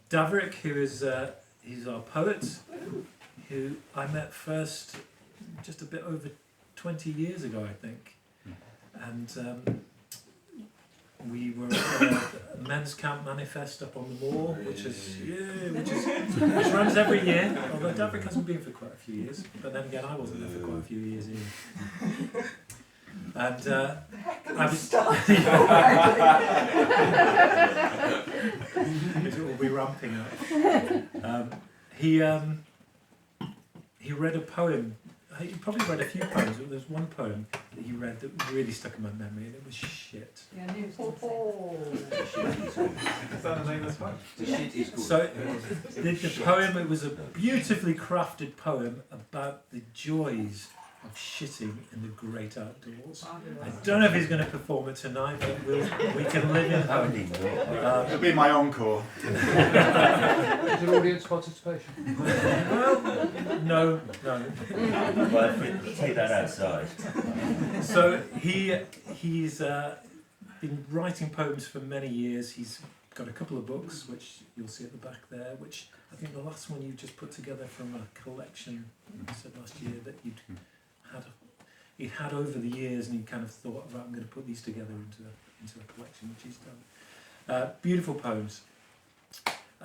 Daverick, who is he's our poet, who I met first just a bit over 20 years ago, I think, and we were at a men's camp manifest up on the moor, which runs every year. Although Daverick hasn't been for quite a few years, but then again, I wasn't there for quite a few years either. And I was. It will be ramping up. He read a poem. He probably read a few poems, but there's one poem that he read that really stuck in my memory, and it was shit. Yeah, I knew it was Is that the name of the poem? The shit is good. So the poem, it was a beautifully crafted poem about the joys of shitting in the great outdoors. I don't know if he's going to perform it tonight, but we can live in hope. It'll be my encore. Is there audience participation? Well, no. Well, take that outside. So he's been writing poems for many years. He's got a couple of books, which you'll see at the back there, which I think the last one you just put together from a collection, you said last year that he'd had over the years, and he kind of thought, right, I'm going to put these together into a collection, which he's done. Beautiful poems.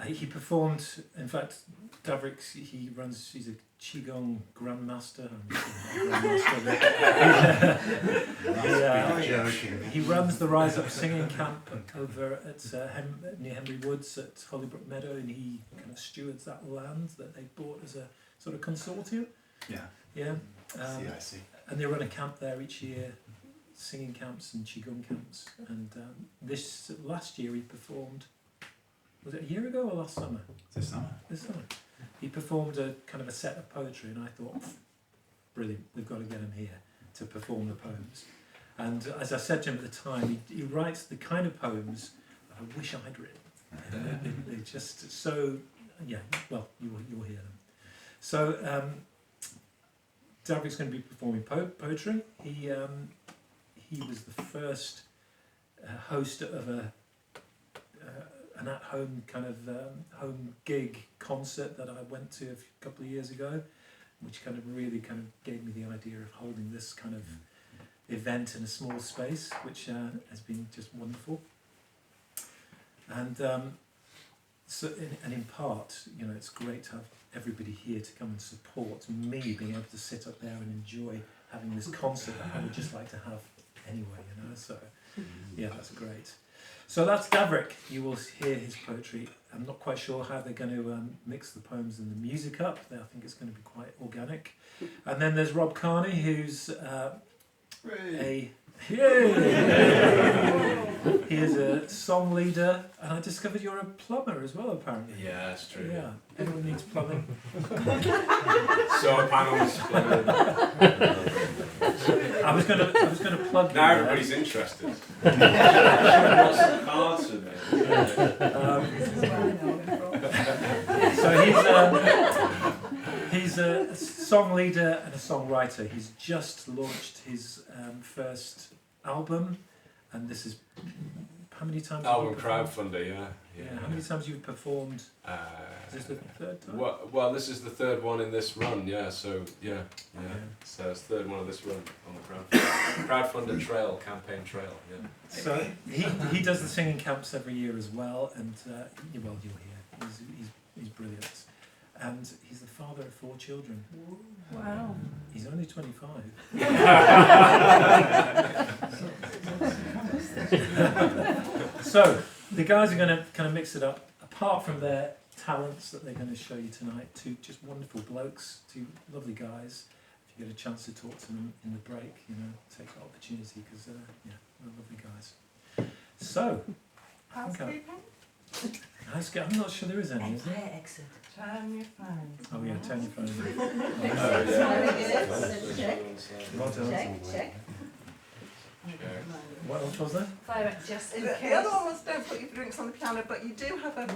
He performed, in fact, Daverick, he's a Qigong grandmaster. He runs the Rise Up Singing Camp over at near Henry Woods at Hollybrook Meadow, and he kind of stewards that land that they bought as a sort of consortium. Yeah. CIC. And they run a camp there each year, singing camps and Qigong camps. And this last year he performed, was it a year ago or last summer? This summer. This summer. He performed a kind of a set of poetry, and I thought, brilliant, we've got to get him here to perform the poems. And as I said to him at the time, he writes the kind of poems that I wish I'd written. They're just so, well, you'll hear them. So, Daverick's going to be performing poetry. He was the first host of an at-home kind of home gig concert that I went to a couple of years ago, which kind of really kind of gave me the idea of holding this kind of event in a small space, which has been just wonderful. And so, in part, it's great to have everybody here to come and support me being able to sit up there and enjoy having this concert that I would just like to have anyway, so yeah, that's great. So that's Daverick. You will hear his poetry. I'm not quite sure how they're going to mix the poems and the music up. I think it's going to be quite organic. And then there's Rob Carney, who's he is a song leader, and I discovered you're a plumber as well, apparently. Yeah, that's true. Yeah, everyone needs plumbing. Solar panels, plumbing. I was gonna plug. Now everybody's interested. What's the cards for me? So he's a song leader and a songwriter. He's just launched his first album, and this is how many times? Album crowdfunder, yeah. How many times you've performed? Is this the third time? Well, this is the third one in this run, yeah. So yeah. So it's the third one of this run on the crowdfunder trail, campaign trail, yeah. So he does the singing camps every year as well, and you'll hear he's brilliant, and he's the father of 4 children. Wow. He's only 25. So the guys are going to kind of mix it up. Apart from their talents that they're going to show you tonight, 2 just wonderful blokes, 2 lovely guys. If you get a chance to talk to them in the break, take the opportunity, because they're lovely guys. So, I'm not sure there is any, is there? Exit. Turn your phone. Oh yeah, turn your phone. Check. What else was there? Just in The case. other one was don't put your drinks on the piano, but you do have a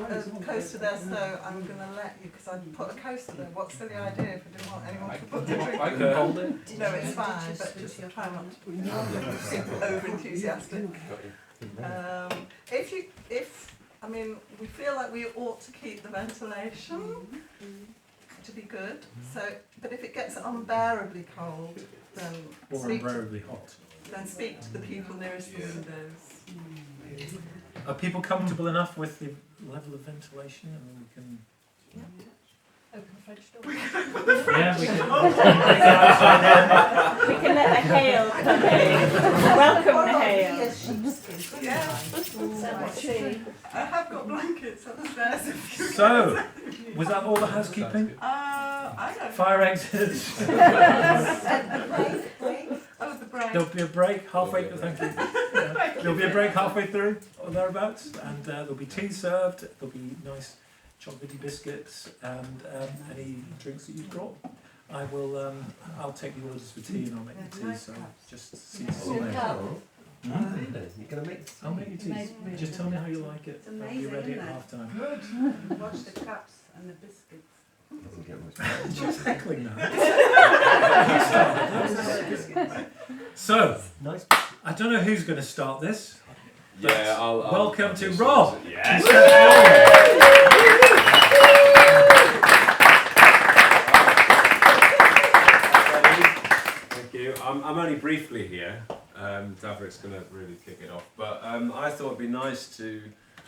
coaster there, so I'm going to let you, because I put a coaster there. What's the idea if I didn't want anyone to put the drink? I can hold it. No, it's fine, but just try not to be over enthusiastic. If I mean, we feel like we ought to keep the ventilation to be good. So, but if it gets unbearably cold, then Or unbearably hot. speak to the people nearest the windows. Are people comfortable enough with the level of ventilation? I mean, we can. Open the French door. Yeah, we can. We can let the hail come in. Welcome the hail. Yeah. So much tea. I have got blankets upstairs if you So, was that all the housekeeping? I don't Fire exits. Oh, the break. There'll be a break halfway. Thank you. Yeah. There'll be a break halfway through or thereabouts, and there'll be tea served. There'll be nice chocolatey biscuits and any drinks that you've brought. I will. I'll take the orders for tea and I'll make the tea. So just see. You're going to make I'll make you tea. Just tell me how you like it. It's I'll be amazing, ready at isn't it? half time. Watch the cups and the biscuits. Doesn't get much. Just heckling now. So, Nice. I don't know who's going to start this. Yeah, I'll Welcome to this Rob. one. Yes. Thank you. I'm only briefly here. Daverick's going to really kick it off. But I thought it'd be nice to.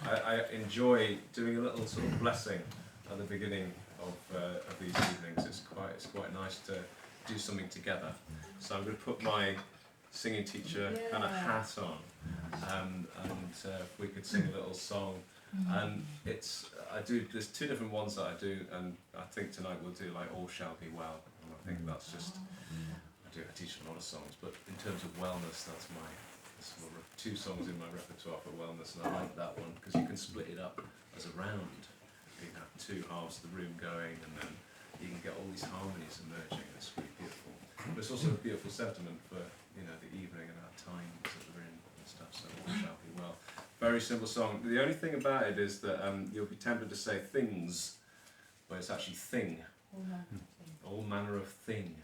I enjoy doing a little sort of blessing at the beginning of these evenings. It's quite nice to do something together. So I'm going to put my singing teacher kind of hat on, and if we could sing a little song. And there's two different ones that I do, and I think tonight we'll do like All Shall Be Well, and I think that's just, I teach a lot of songs, but in terms of wellness, that's two songs in my repertoire for wellness, and I like that one, because you can split it up as a round. You can have two halves of the room going, and then you can get all these harmonies emerging, and it's really beautiful. But it's also a beautiful sentiment for, the evening and our times that we're in and stuff, so All Shall Be Well. Very simple song. The only thing about it is that you'll be tempted to say things, but it's actually thing. All manner of thing.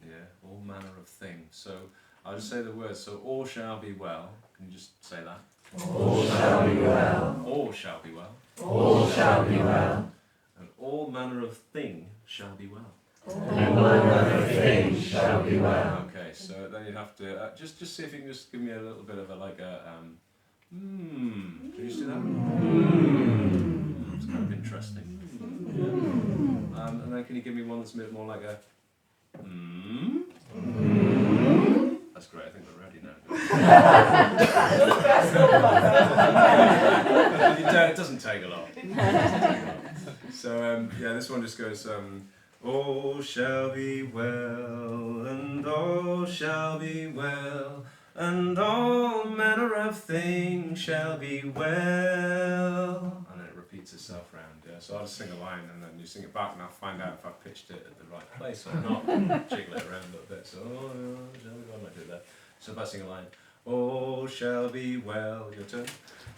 Yeah, all manner of thing. So I'll just say the words. So all shall be well. Can you just say that? All shall be well. All shall be well. All shall be well. And all manner of thing shall be well. And all manner of things shall be well. Okay, so then you'd have to just see if you can just give me a little bit of can you just do that? It's kind of interesting. And then can you give me one that's a bit more like a That's great, I think we're ready now. It doesn't take a lot. So this one just goes all shall be well, and all shall be well, and all manner of things shall be well. And it repeats itself round, So I'll just sing a line and then you sing it back, and I'll find out if I've pitched it at the right place or not. Jiggle it around a little bit. So, shall we go? I might do that. So if I sing a line, all shall be well. Your turn.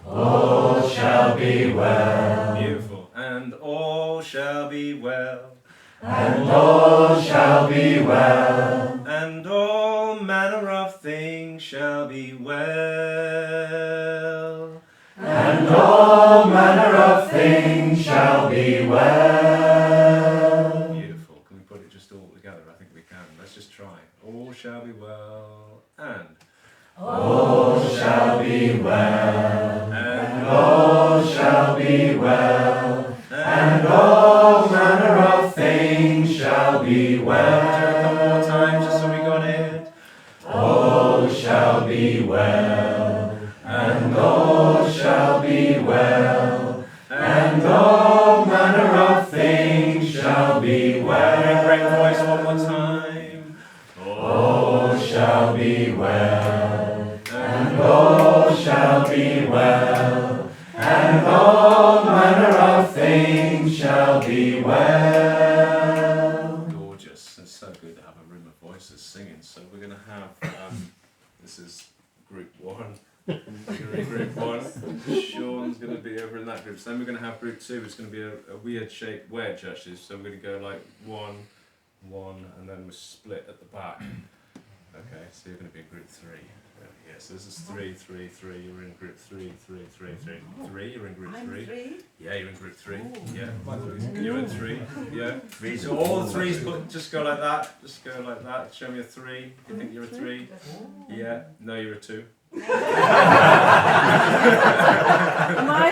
All shall be well. Beautiful. And all shall be well. And all shall be well. And all manner of things shall be well. And all manner of things shall be well. Beautiful. Can we put it just all together? I think we can. Let's just try. All shall be well. And all shall be well. And all shall be well. And all manner of things shall be well. A couple more times just so we got it. All shall be well. And all shall be well. And all manner of things shall be well. Great voice one more time. All shall be well. And all shall be well. And all manner of things shall be well. Gorgeous. It's so good to have a room of voices singing. So we're going to have, this is group one. Group one. Sean's going to be over in that group. So then we're going to have group two. It's going to be a weird shaped wedge actually. So we're going to go like one, and then we're split at the back. Okay, so you're going to be in group three. Yeah, so this is 3, 3, 3. You're in group 3, 3, 3, 3. 3, you're in group 3. Yeah, you're in group 3. Yeah, you're in 3. Yeah. So all the 3s, just go like that. Just go like that. Show me a 3. You think you're a 3? Yeah. No, you're a 2. Am I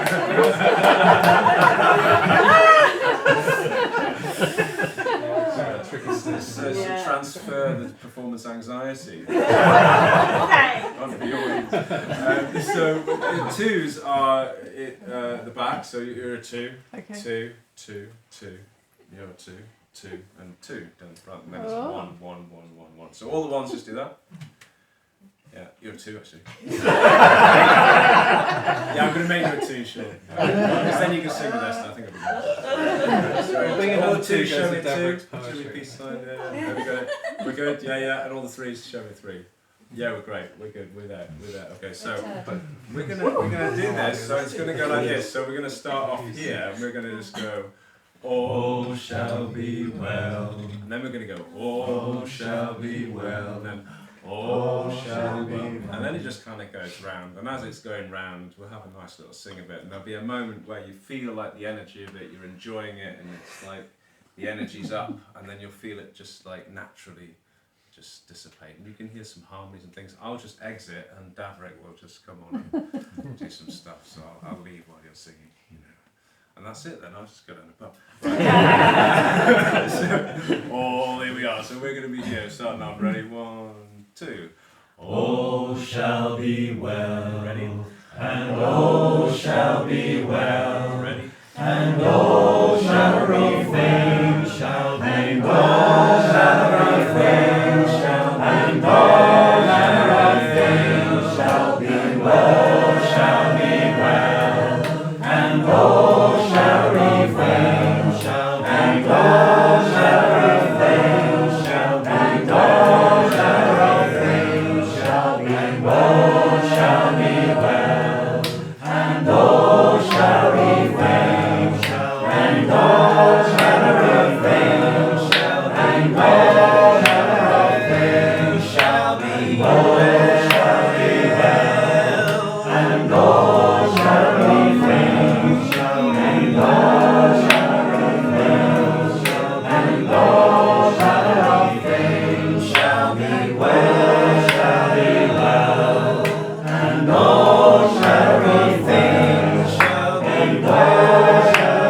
So to transfer the performance anxiety okay. onto the audience. So the 2s are the back, so you're a 2, Okay. 2, 2, 2, you're a 2, 2, and 2 down the front, and then it's 1, 1, 1, 1, 1. So all the 1s just do that. Yeah, you're a 2 actually. Yeah, I'm going to make you a 2, sure. Because then you can sing with us, and I think it'll be nice. So all the 2, show me 2. Show me peace sign. There we go. We're good, yeah. And all the 3s, show me 3. Yeah, we're great. We're good. We're there. Okay, so we're gonna do this. So it's gonna go like this. So we're gonna start off here, and we're gonna just go, all shall be well. And then we're gonna go, all shall be well. And then, all shall be well. And then it just kind of goes round. And as it's going round, we'll have a nice little sing of it. And there'll be a moment where you feel like the energy of it, you're enjoying it, and it's like the energy's up, and then you'll feel it just like naturally just dissipate. And you can hear some harmonies and things. I'll just exit, and Daverick will just come on and do some stuff. So I'll leave while you're singing, you know. And that's it then, I'll just go down the pub. Right. So, here we are. So we're going to be here, starting off. Ready? 1, 2. All shall be well. Ready? And all shall be well. Ready? And all shall be famed, shall be all shall be famed, and all shall be famed, shall be all shall be well, and all shall be famed, shall be all shall be famed, shall be all shall be famed, shall be all shall be well, and all shall be famed, and all shall be famed, and all shall be famed, shall be all shall be well, and all shall be famed, and all shall be famed, and all shall be famed, shall be well, shall be well, and all shall be famed, shall be well, shall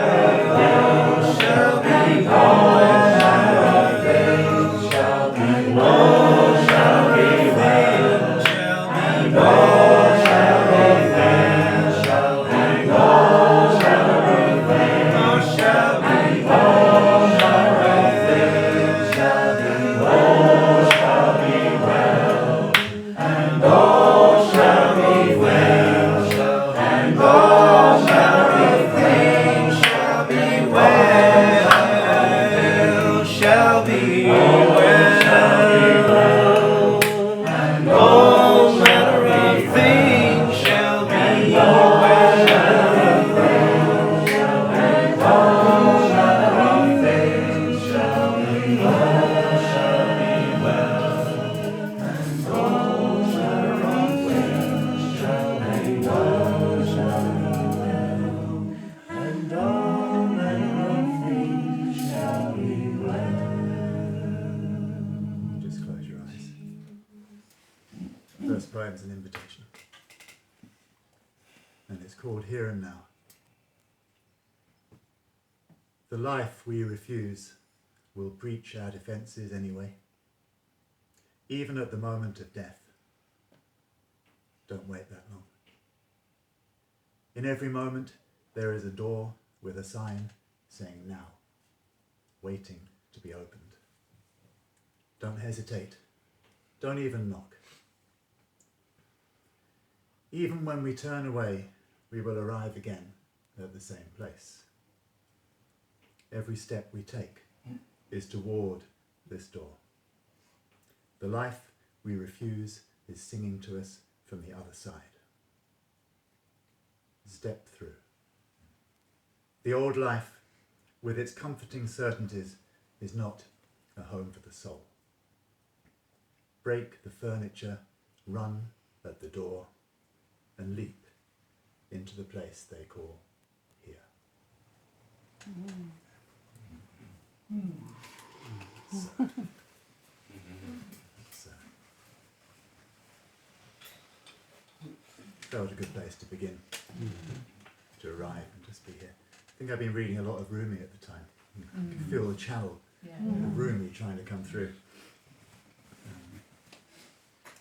be all shall be famed, shall be all shall be famed, and all shall be famed, shall be all shall be famed, shall be all shall be famed, shall be all shall be well, and all shall be famed, and all shall be famed, shall be well, shall be well, and all shall be famed, shall be well, and all shall be famed, shall be all shall be well, and all shall be famed, shall be all shall be well, and all manner of things shall be well. Just close your eyes. The first poem's an invitation. And it's called Here and Now. The life we refuse will breach our defences anyway, even at the moment of death. Don't wait that long. In every moment there is a door with a sign saying now, waiting to be opened. Don't hesitate. Don't even knock. Even when we turn away, we will arrive again at the same place. Every step we take is toward this door. The life we refuse is singing to us from the other side. Step through. The old life, with its comforting certainties, is not a home for the soul. Break the furniture, run at the door and leap into the place they call here. So, felt a good place to begin, to arrive and just be here. I think I've been reading a lot of Rumi at the time. You can feel the channel of Rumi trying to come through.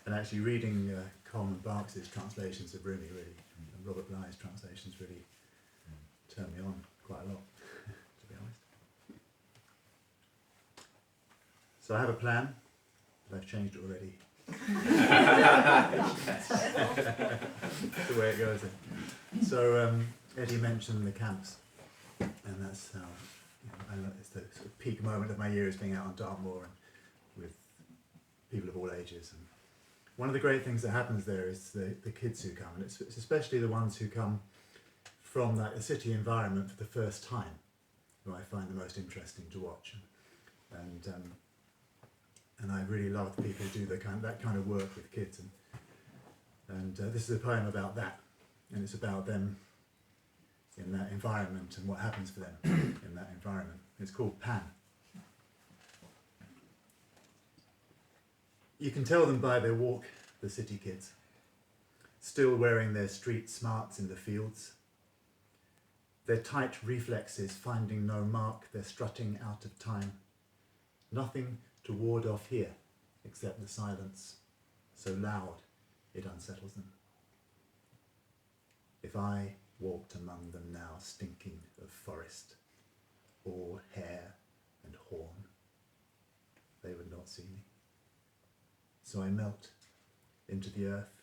And actually reading Coleman Barks's translations of Rumi really, and Robert Bly's translations really turned me on quite a lot, to be honest. So I have a plan, but I've changed it already. That's the way it goes then. So Eddie mentioned the camps, and that's how, it's the sort of peak moment of my year is being out on Dartmoor and with people of all ages. And one of the great things that happens there is the kids who come, and it's especially the ones who come from a city environment for the first time, who I find the most interesting to watch. And I really love the people who do that kind of work with kids. And this is a poem about that, and it's about them in that environment and what happens for them in that environment. It's called Pan. You can tell them by their walk, the city kids, still wearing their street smarts in the fields, their tight reflexes finding no mark, their strutting out of time, nothing to ward off here except the silence, so loud it unsettles them. If I walked among them now, stinking of forest, all hair and horn, they would not see me. So I melt into the earth,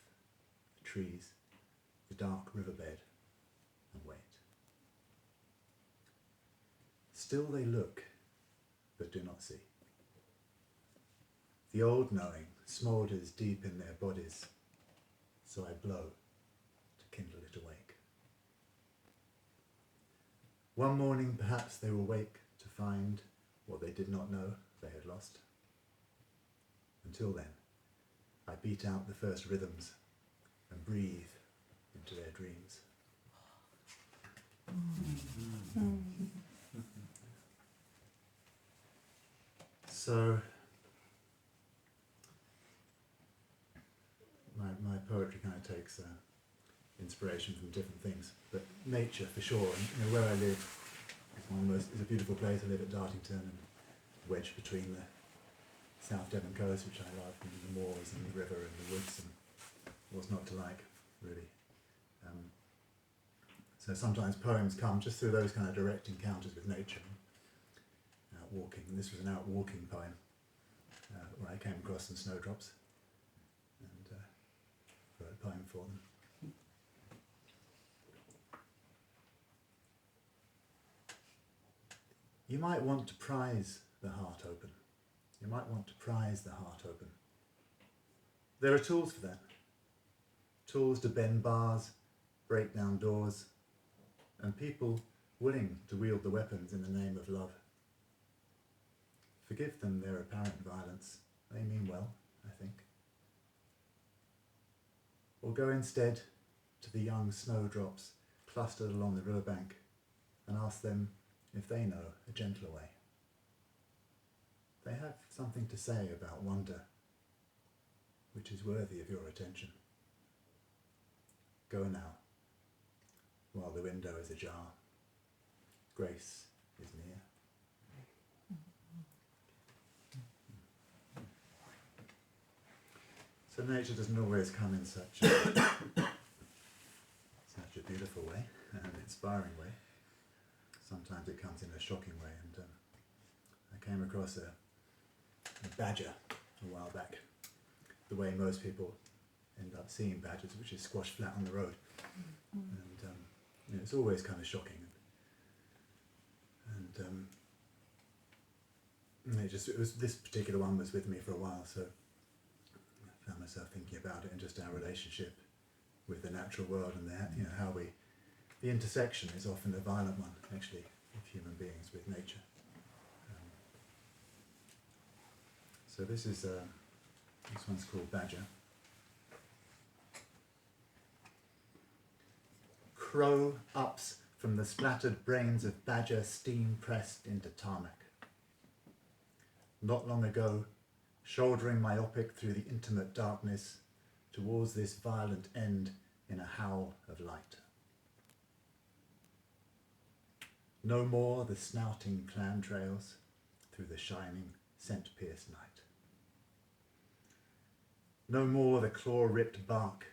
the trees, the dark riverbed, and wait. Still they look, but do not see. The old knowing smoulders deep in their bodies, so I blow to kindle it awake. One morning perhaps they will wake to find what they did not know they had lost. Until then, I beat out the first rhythms and breathe into their dreams. So, my poetry kind of takes inspiration from different things, but nature for sure. And where I live is a beautiful place. I live at Dartington and wedged between the South Devon coast, which I love, and the moors and the river and the woods, and what's not to like, really. So sometimes poems come just through those kind of direct encounters with nature, out walking. And this was an out walking poem where I came across some snowdrops and wrote a poem for them. You might want to prize the heart open. You might want to prize the heart open. There are tools for that. Tools to bend bars, break down doors, and people willing to wield the weapons in the name of love. Forgive them their apparent violence. They mean well, I think. Or go instead to the young snowdrops clustered along the riverbank and ask them if they know a gentler way. They have something to say about wonder, which is worthy of your attention. Go now, while the window is ajar. Grace is near. So nature doesn't always come in such a beautiful way, an inspiring way. Sometimes it comes in a shocking way, and I came across a badger a while back, the way most people end up seeing badgers, which is squashed flat on the road. And it's always kind of shocking. And this particular one was with me for a while, so I found myself thinking about it and just our relationship with the natural world and how the intersection is often a violent one, actually, of human beings with nature. So this one's called Badger. crow ups from the splattered brains of badger steam pressed into tarmac. Not long ago, shouldering myopic through the intimate darkness towards this violent end in a howl of light. No more the snouting clan trails through the shining, scent-pierced night. No more the claw-ripped bark,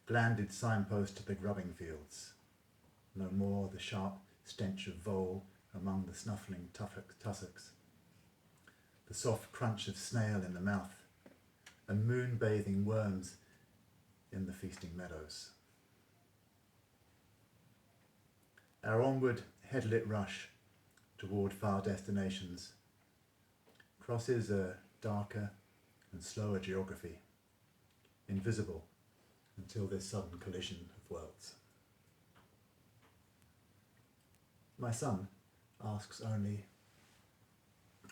glanded signpost to the grubbing fields. No more the sharp stench of vole among the snuffling tussocks. The soft crunch of snail in the mouth, and moon-bathing worms in the feasting meadows. Our onward, headlit rush toward far destinations crosses a darker and slower geography, invisible until this sudden collision of worlds. My son asks only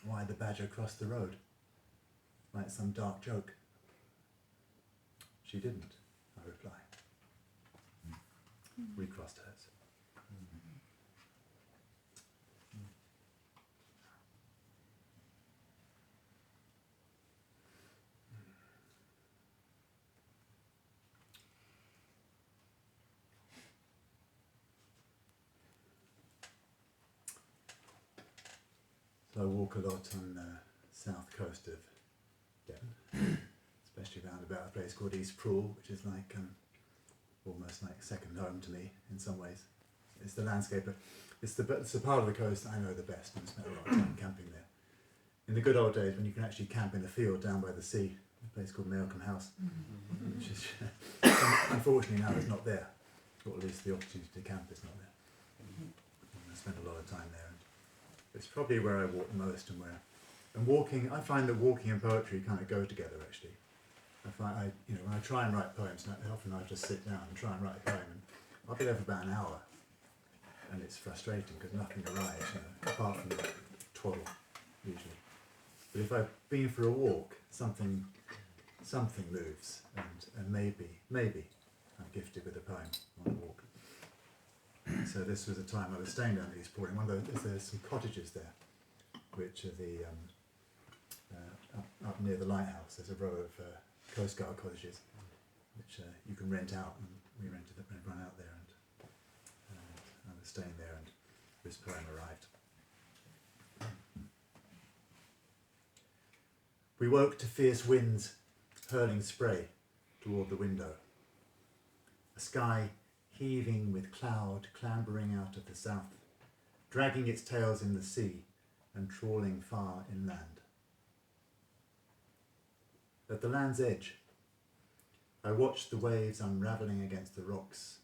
why the badger crossed the road, like some dark joke. She didn't, I reply. We crossed hers. So I walk a lot on the south coast of Devon, especially round about a place called East Poole, which is like almost like second home to me in some ways. It's the landscape, but it's the part of the coast I know the best, and I spent a lot of time camping there. In the good old days when you can actually camp in a field down by the sea, a place called Malcolm House, which is unfortunately now is not there, or at least the opportunity to camp is not there. And I spent a lot of time there. It's probably where I walk most, and walking. I find that walking and poetry kind of go together. Actually, I find when I try and write poems, often I just sit down and try and write a poem, and I'll be there for about an hour, and it's frustrating because nothing arrives, apart from twaddle usually. But if I've been for a walk, something moves, and maybe I'm gifted with a poem on a walk. So this was a time I was staying down at East Poole. There's some cottages there, which are the up near the lighthouse. There's a row of Coast Guard cottages, which you can rent out, and we rented them and run out there, and I was staying there, and this poem arrived. We woke to fierce winds hurling spray toward the window. A sky heaving with cloud clambering out of the south, dragging its tails in the sea and trawling far inland. At the land's edge, I watched the waves unravelling against the rocks,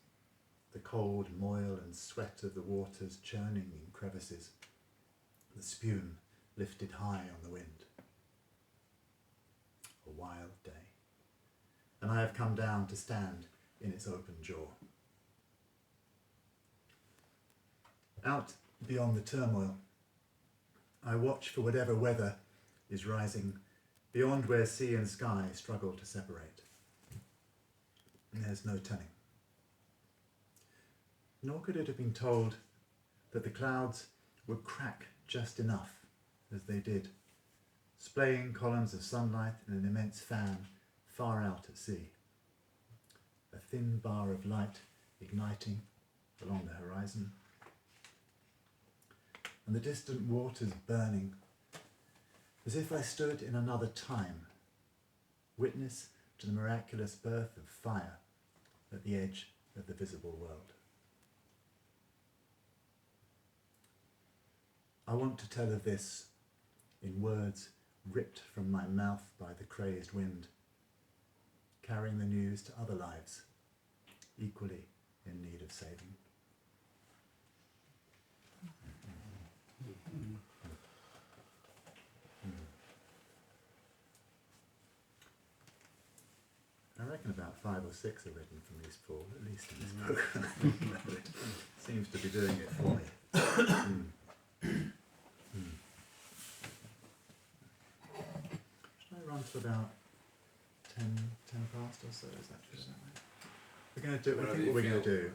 the cold moil and sweat of the waters churning in crevices, the spume lifted high on the wind. A wild day, and I have come down to stand in its open jaw. Out beyond the turmoil, I watch for whatever weather is rising beyond where sea and sky struggle to separate. And there's no telling. Nor could it have been told that the clouds would crack just enough as they did, splaying columns of sunlight in an immense fan far out at sea. A thin bar of light igniting along the horizon, and the distant waters burning, as if I stood in another time, witness to the miraculous birth of fire at the edge of the visible world. I want to tell of this in words ripped from my mouth by the crazed wind, carrying the news to other lives, equally in need of saving. I reckon about 5 or 6 are written from East Poole, at least in this book. It seems to be doing it for me. Should I run to about 10 past or so? Is that right? We're going to do. I think what we're going to do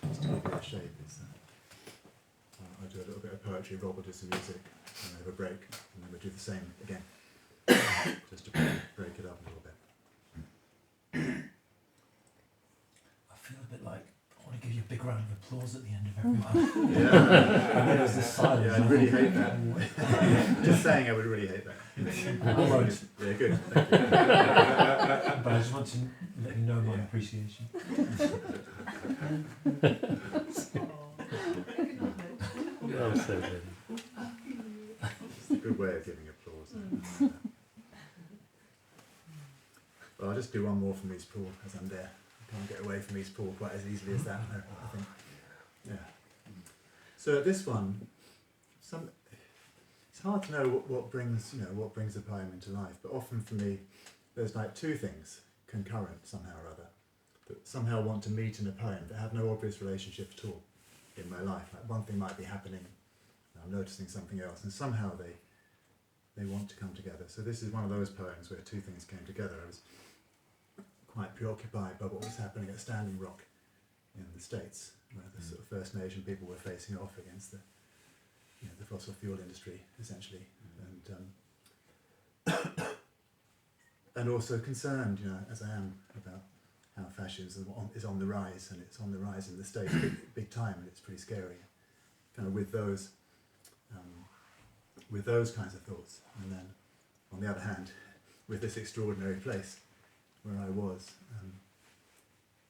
just to give you a shape, is I'll do a little bit of poetry, Rob will do some music, and then have a break, and then we'll do the same again, just to break it up a little bit. I feel a bit like I want to give you a big round of applause at the end of everyone. Yeah. And then there's this silence. Yeah, I'd really hate that. Just saying, I would really hate that. I won't. Yeah, good. Thank you. But I just want to let you know my appreciation. Well said, then. It's a good way of giving applause. Well, I'll just do one more from East Pool as I'm there. I can't get away from East Pool quite as easily as that, no, I think. Yeah. So this one, it's hard to know what brings a poem into life, but often for me, there's like two things concurrent somehow or other that somehow want to meet in a poem that have no obvious relationship at all in my life. Like one thing might be happening, and I'm noticing something else, and somehow they want to come together. So this is one of those poems where two things came together. I was quite preoccupied by what was happening at Standing Rock in the States, where the sort of First Nation people were facing off against the fossil fuel industry, essentially, and also concerned, as I am, about how fascism is on the rise, and it's on the rise in the States big time, and it's pretty scary. Kind of with those kinds of thoughts, and then on the other hand, with this extraordinary place where I was,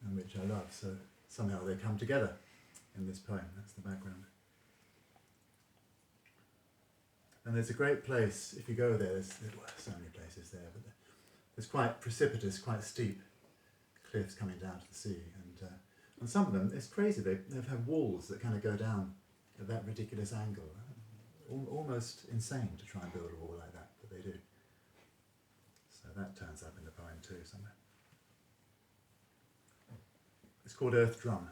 and which I love. So somehow they come together in this poem. That's the background. And there's a great place, if you go there, there's so many places there, but there's quite precipitous, quite steep cliffs coming down to the sea, and some of them, it's crazy, they have walls that kind of go down at that ridiculous angle. Almost insane to try and build a wall like that, but they do. So that turns up in the poem too somewhere. It's called Earth Drum.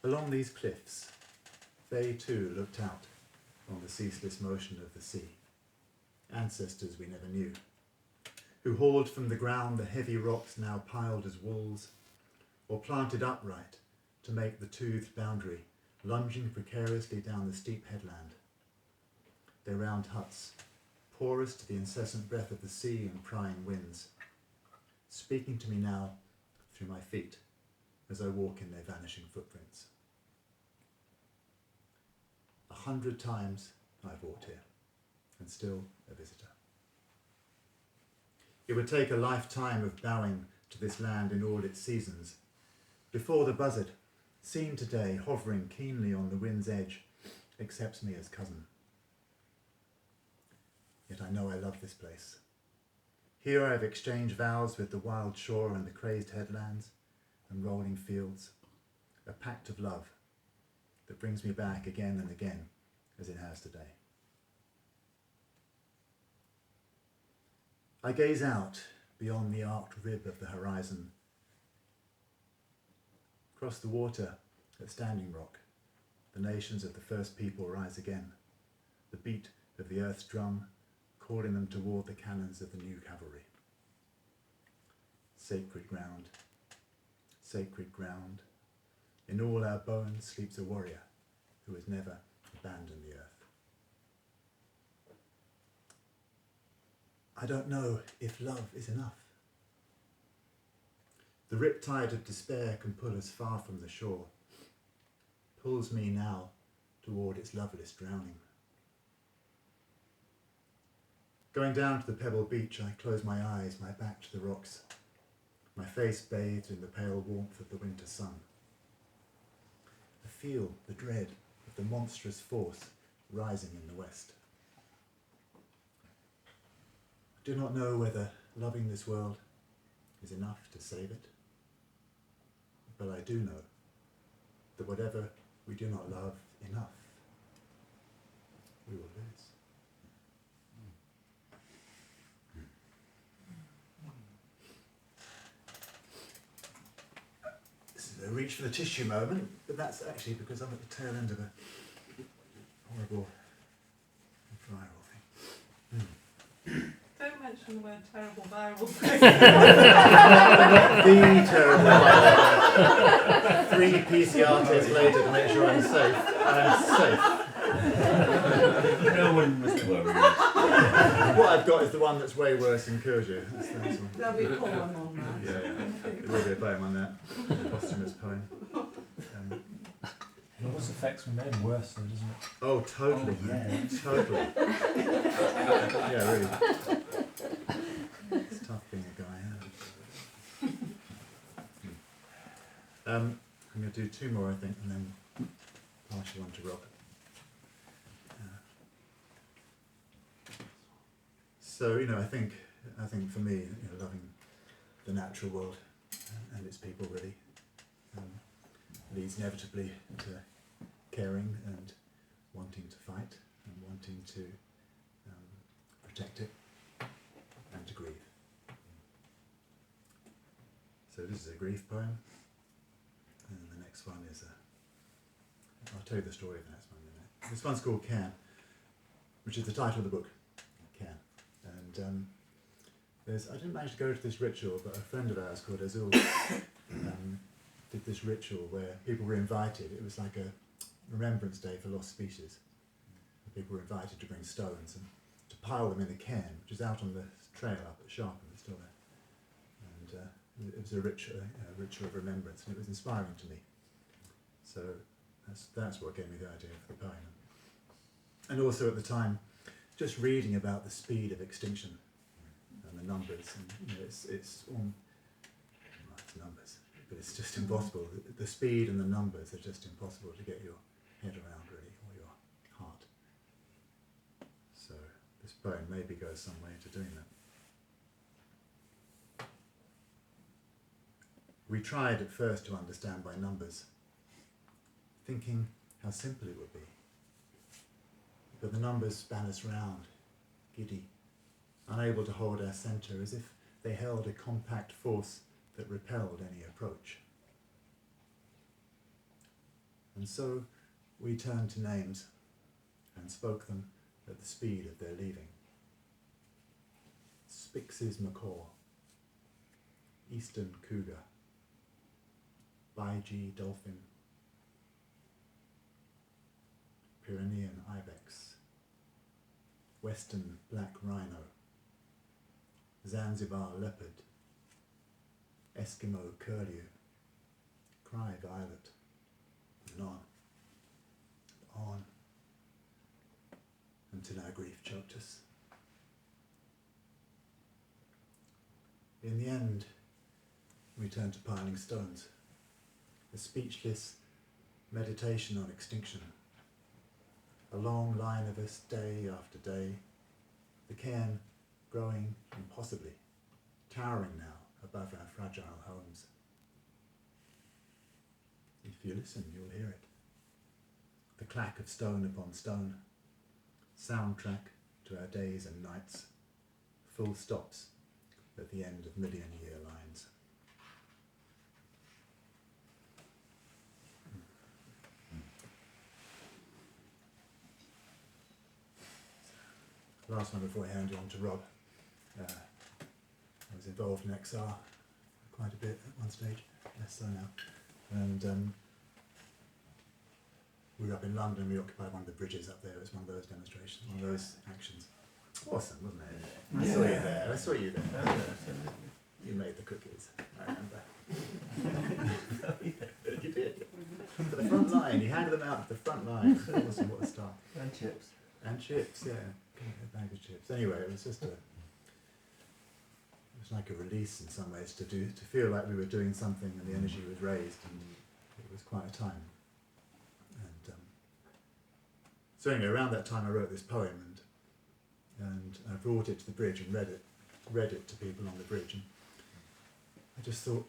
Along these cliffs, they too looked out on the ceaseless motion of the sea, ancestors we never knew, who hauled from the ground the heavy rocks now piled as walls, or planted upright to make the toothed boundary, lunging precariously down the steep headland. Their round huts, porous to the incessant breath of the sea and prying winds, speaking to me now through my feet as I walk in their vanishing footprints. 100 times I've walked here, and still a visitor. It would take a lifetime of bowing to this land in all its seasons, before the buzzard, seen today hovering keenly on the wind's edge, accepts me as cousin. Yet I know I love this place. Here I have exchanged vows with the wild shore and the crazed headlands and rolling fields, a pact of love that brings me back again and again as it has today. I gaze out beyond the arced rib of the horizon, across the water at Standing Rock. The nations of the first people rise again, the beat of the earth's drum calling them toward the cannons of the new cavalry. Sacred ground, in all our bones sleeps a warrior who has never abandoned the earth. I don't know if love is enough. The riptide of despair can pull us far from the shore, pulls me now toward its loveless drowning. Going down to the pebble beach, I close my eyes, my back to the rocks, my face bathed in the pale warmth of the winter sun. I feel the dread of the monstrous force rising in the west. I do not know whether loving this world is enough to save it, but I do know that whatever we do not love enough, we will lose. This is a reach for the tissue moment, but that's actually because I'm at the tail end of a horrible viral thing. Don't mention the word terrible viral. The terrible. 3 PCR tests later to make sure I'm safe. I'm safe. No one must worry. What I've got is the one that's way worse than Kurju. That's one. There'll be a poem on that. Yeah. There will be a poem on that. Posthumous poem. It always affects men worse though, doesn't it? Oh, totally. Oh, yeah. Totally. Yeah, really. It's tough being a guy. I'm going to do 2 more, I think, and then pass you on to Rob. So, I think for me, loving the natural world and its people really leads inevitably to caring and wanting to fight and wanting to protect it and to grieve. So this is a grief poem, and the next one is I'll tell you the story of the next one in a minute. This one's called Can, which is the title of the book, Can. And I didn't manage to go to this ritual, but a friend of ours called Azul did this ritual where people were invited. It was like a remembrance day for lost species. People were invited to bring stones and to pile them in a cairn, which is out on the trail up at Sharpen, it's still there. And it was a ritual of remembrance, and it was inspiring to me. So that's what gave me the idea for the poem. And also at the time, just reading about the speed of extinction and the numbers, and it's numbers, but it's just impossible. The speed and the numbers are just impossible to get your head around, really, or your heart. So this poem maybe goes some way to doing that. We tried at first to understand by numbers, thinking how simple it would be. But the numbers span us round, giddy, unable to hold our centre, as if they held a compact force that repelled any approach. And so we turned to names and spoke them at the speed of their leaving. Spix's macaw, eastern cougar, Baiji dolphin, Pyrenean ibex, western black rhino, Zanzibar leopard, Eskimo curlew, cry violet, and on, until our grief choked us. In the end, we turned to piling stones, a speechless meditation on extinction. A long line of us, day after day, the cairn growing impossibly, towering now above our fragile homes. If you listen, you'll hear it. The clack of stone upon stone, soundtrack to our days and nights, full stops at the end of million-year lines. Last one before I hand you on to Rob. I was involved in XR quite a bit at one stage, less so now. And we were up in London, we occupied one of the bridges up there. It was one of those demonstrations, one of those actions. Awesome, wasn't it? I saw you there, I saw you there. You made the cookies, I remember. You did. To the front line, you handed them out to the front line. Awesome, what a start. And chips. And chips, yeah. A bag of chips. Anyway, it was just it was like a release in some ways to feel like we were doing something and the energy was raised, and it was quite a time. And so anyway, around that time I wrote this poem, and I brought it to the bridge and read it to people on the bridge, and I just thought,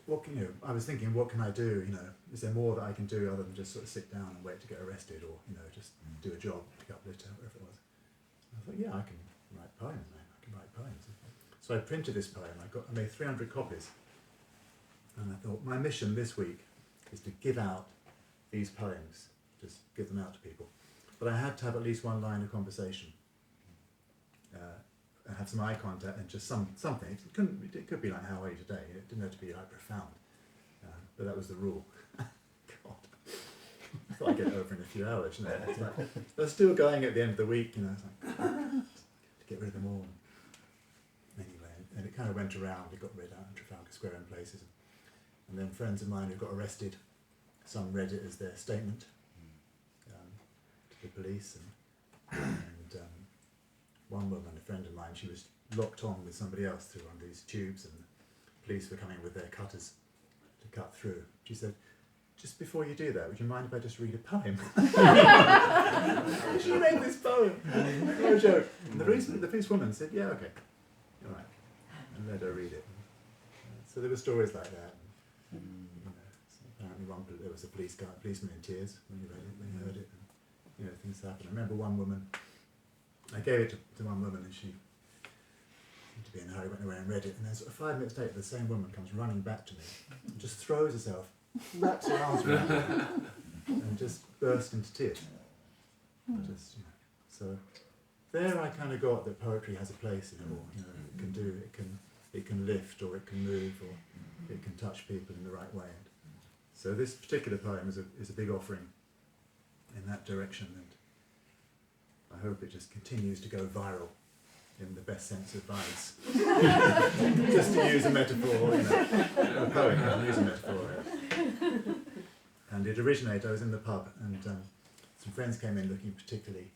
I was thinking, what can I do? Is there more that I can do other than just sort of sit down and wait to get arrested, or just do a job, pick up litter, whatever it was. I thought, yeah, I can write poems, man. I can write poems. So I printed this poem. I made 300 copies. And I thought, my mission this week is to give out these poems, just give them out to people. But I had to have at least one line of conversation have some eye contact and just something. It could be like, how are you today? It didn't have to be like profound, but that was the rule. God, I thought I'd get it over in a few hours. You know, it's like, they're still going at the end of the week. You know, it's like to get rid of them all. Anyway, and it kind of went around. It got read out in Trafalgar Square and places, and then friends of mine who got arrested, some read it as their statement to the police, and one woman, a friend of mine, she was locked on with somebody else through one of these tubes, and the police were coming with their cutters to cut through. She said, "Just before you do that, would you mind if I just read a poem?" She read this poem. No joke. And the policewoman said, "Yeah, okay, all right," and let her read it. So there were stories like that. You know, so apparently there was a policeman in tears when he read it, when he heard it. And, you know, things happen. I remember one woman. I gave it to one woman, and she seemed to be in a hurry, went away and read it, and then sort of 5 minutes later the same woman comes running back to me and just throws herself, wraps her arms around me, and just burst into tears. Just, you know, so there I kind of got that poetry has a place in it all. You know, it can lift, or it can move, or it can touch people in the right way. And so this particular poem is a big offering in that direction, and I hope it just continues to go viral in the best sense of violence. Just to use a metaphor, you know, a poet can use a metaphor. And it originated, I was in the pub, and some friends came in looking particularly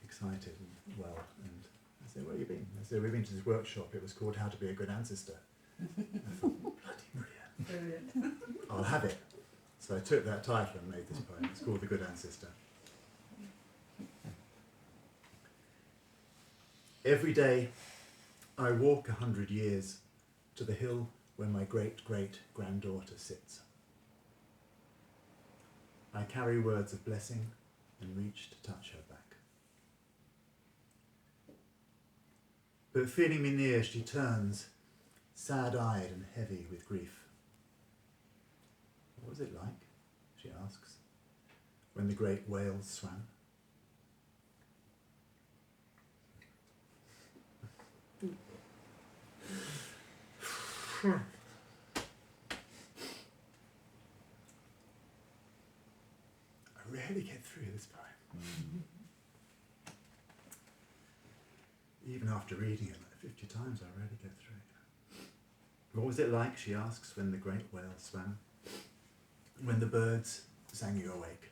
excited and well, and I said, "Where have you been?" I said, "We've been to this workshop, it was called How to Be a Good Ancestor." I thought, bloody brilliant. I'll have it. So I took that title and made this poem. It's called The Good Ancestor. Every day I walk 100 years to the hill where my great-great-granddaughter sits. I carry words of blessing and reach to touch her back. But feeling me near, she turns, sad-eyed and heavy with grief. "What was it like," she asks, "when the great whales swam?" I rarely get through this poem. Even after reading it like 50 times, I rarely get through it. "What was it like," she asks, "when the great whales swam? When the birds sang you awake?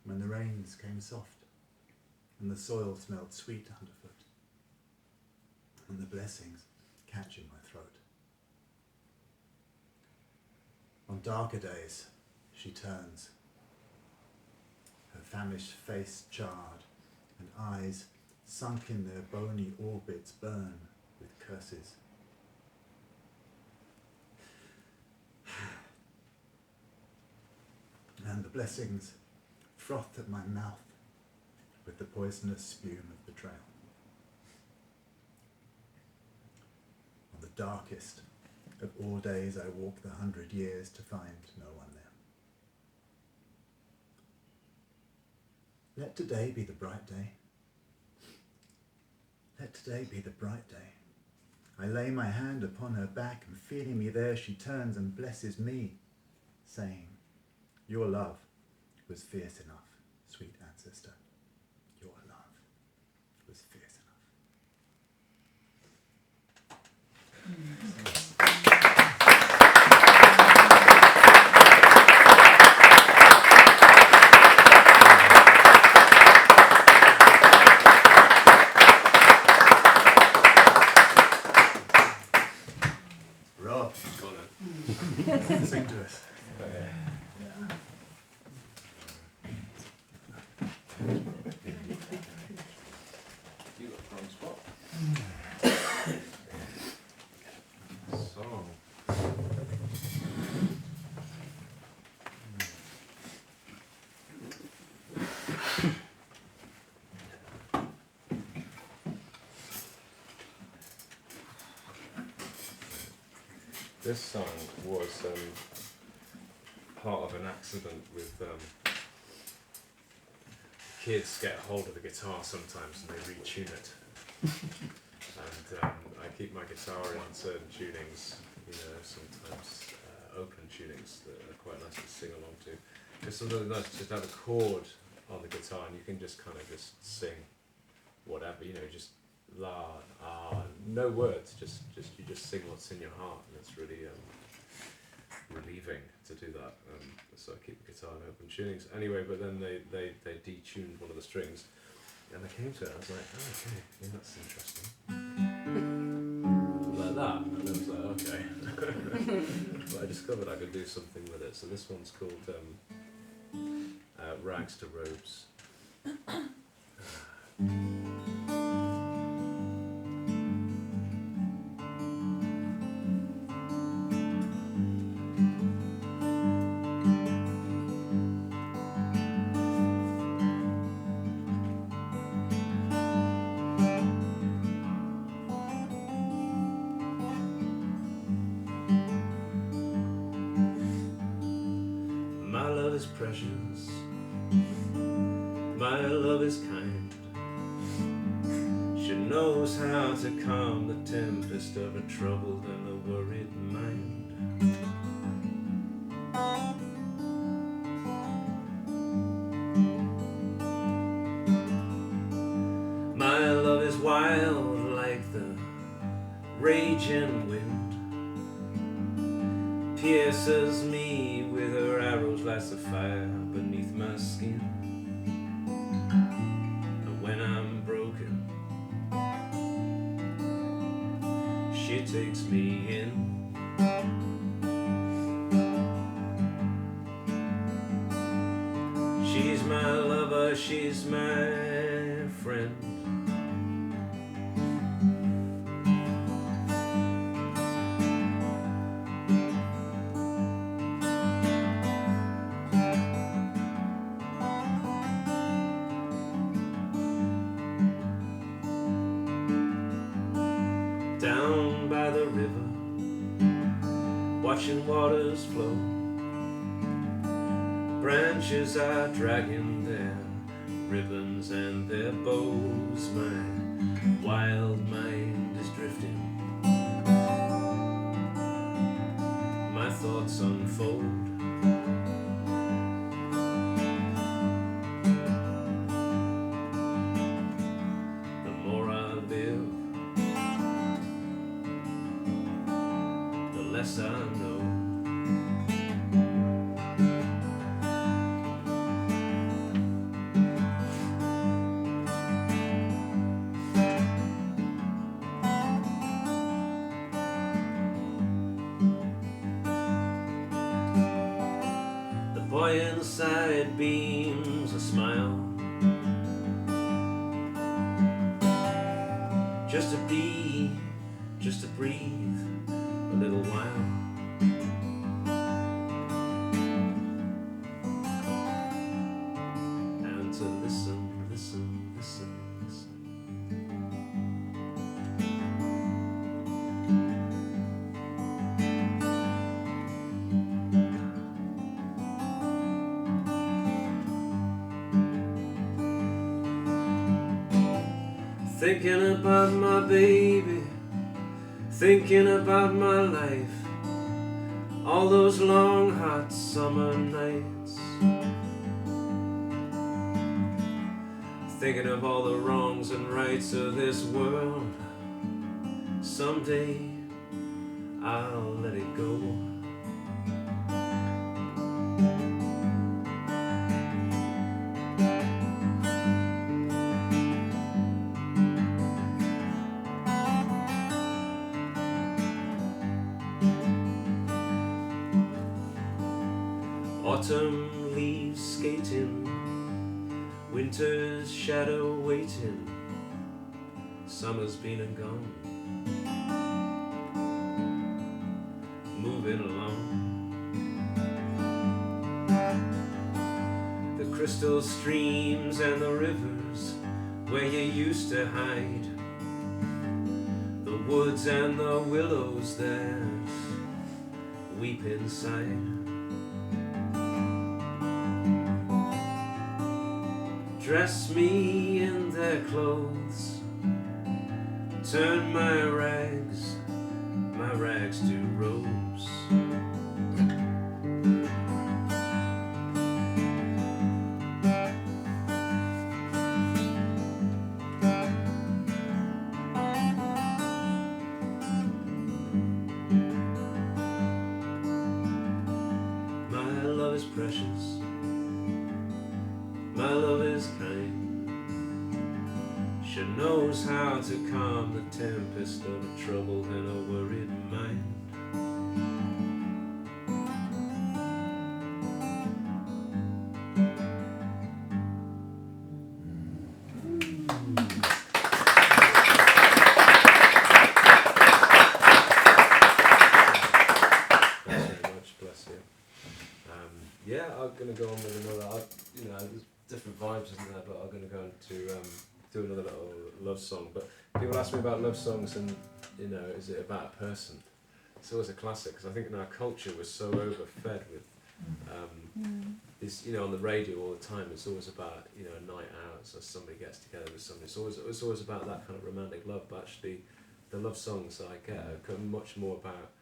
When the rains came soft, and the soil smelled sweet underfoot, and the blessings catch in my throat? On darker days, she turns, her famished face charred, and eyes sunk in their bony orbits burn with curses. And the blessings froth at my mouth with the poisonous spume of betrayal. On the darkest of all days I walk the 100 years to find no one there. Let today be the bright day. Let today be the bright day. I lay my hand upon her back, and feeling me there, she turns and blesses me, saying, "Your love was fierce enough, sweet ancestor. Your love was fierce enough." Rob, sing to us. You got the wrong spot. Song. This song was part of an accident with kids get hold of the guitar sometimes and they retune it. And I keep my guitar in certain tunings, sometimes open tunings that are quite nice to sing along to. Because sometimes it's nice to just have a chord on the guitar and you can just kind of just sing whatever, just la, ah, no words, just you just sing what's in your heart, and it's really relieving to do that. So I keep the guitar in open tunings. Anyway, but then they detuned one of the strings, and I came to it, I was like, oh, okay, yeah, that's interesting. Like that, and I was like, okay. But I discovered I could do something with it. So this one's called Rags to Robes. My love is precious, my love is kind. She knows how to calm the tempest of a troubled and a worried mind. My love is wild like the raging wind, pierces me with her arrows, lights the fire beneath my skin. And when I'm broken, she takes me in. She's my lover, she's my friend. Down by the river, watching waters flow, branches are dragging their ribbons and their bows. My wild mind is drifting, my thoughts unfold. The more I live, the less I know. The boy inside beams a smile, just to be, just to breathe a little while. And to listen, listen, listen, listen. Thinking about my baby, thinking about my life, all those long hot summer nights, thinking of all the wrongs and rights of this world. Someday I'll let it go. Autumn leaves skating, winter's shadow waiting, summer's been and gone, moving along. The crystal streams and the rivers where you used to hide, the woods and the willows there weep inside. Dress me in their clothes, turn my rags to robes. My love is precious, my love is kind. She knows how to calm the tempest of a troubled and a worried mind. Thanks very much, bless you. Yeah, I'm going to go on with another. There's different vibes in there, but I'm going to go into do another little love song. But people ask me about love songs, and is it about a person? It's always a classic, because I think in our culture we're so overfed with this. On the radio all the time. It's always about a night out, so somebody gets together with somebody. It's always about that kind of romantic love. But actually, the love songs that I get are much more about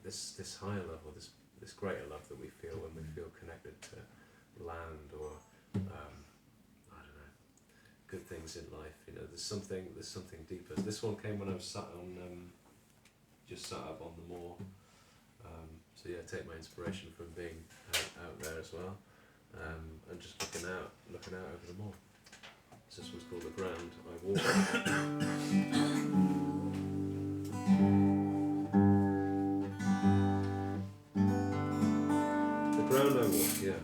this higher level, this greater love that we feel when we feel connected to land or I don't know, good things in life. There's something deeper. This one came when I was sat up on the moor. So yeah, take my inspiration from being out there as well, and just looking out over the moor. So this was called The Ground I Walk. Ground I walk, yeah.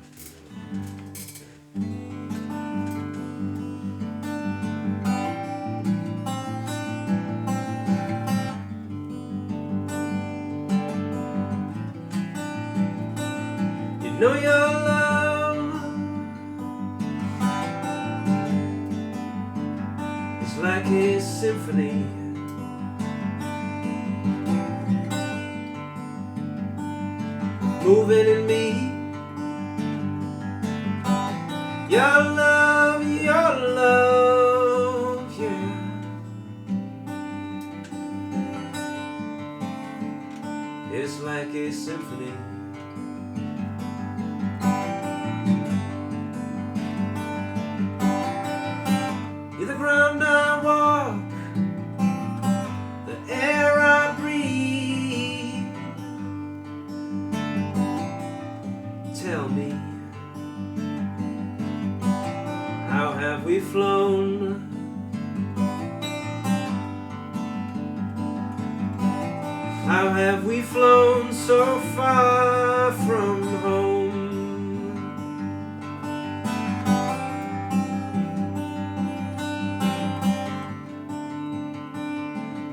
You know your love is like a symphony. Moving in me. Your love, yeah. It's like a symphony. You're the ground I walk, the air I breathe. Tell me, how have we flown? How have we flown so far from home?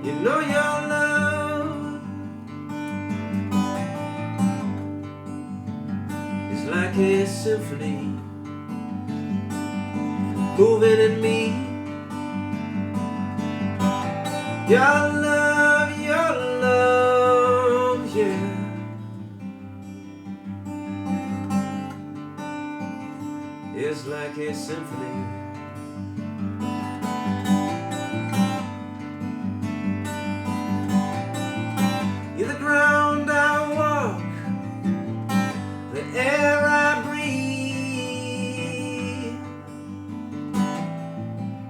You know your love is like a symphony. Moving in me. Your love, yeah. It's like a symphony. You're the ground I walk, the air I breathe.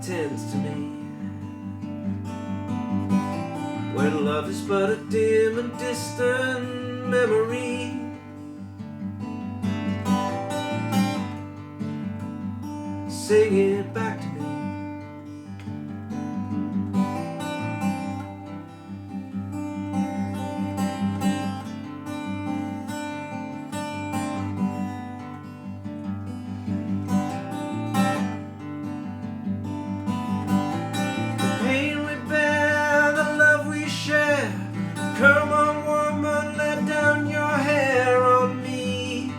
Tends to me when love is but a dim and distant memory. Sing it back to me. Come on, woman, let down your hair on me.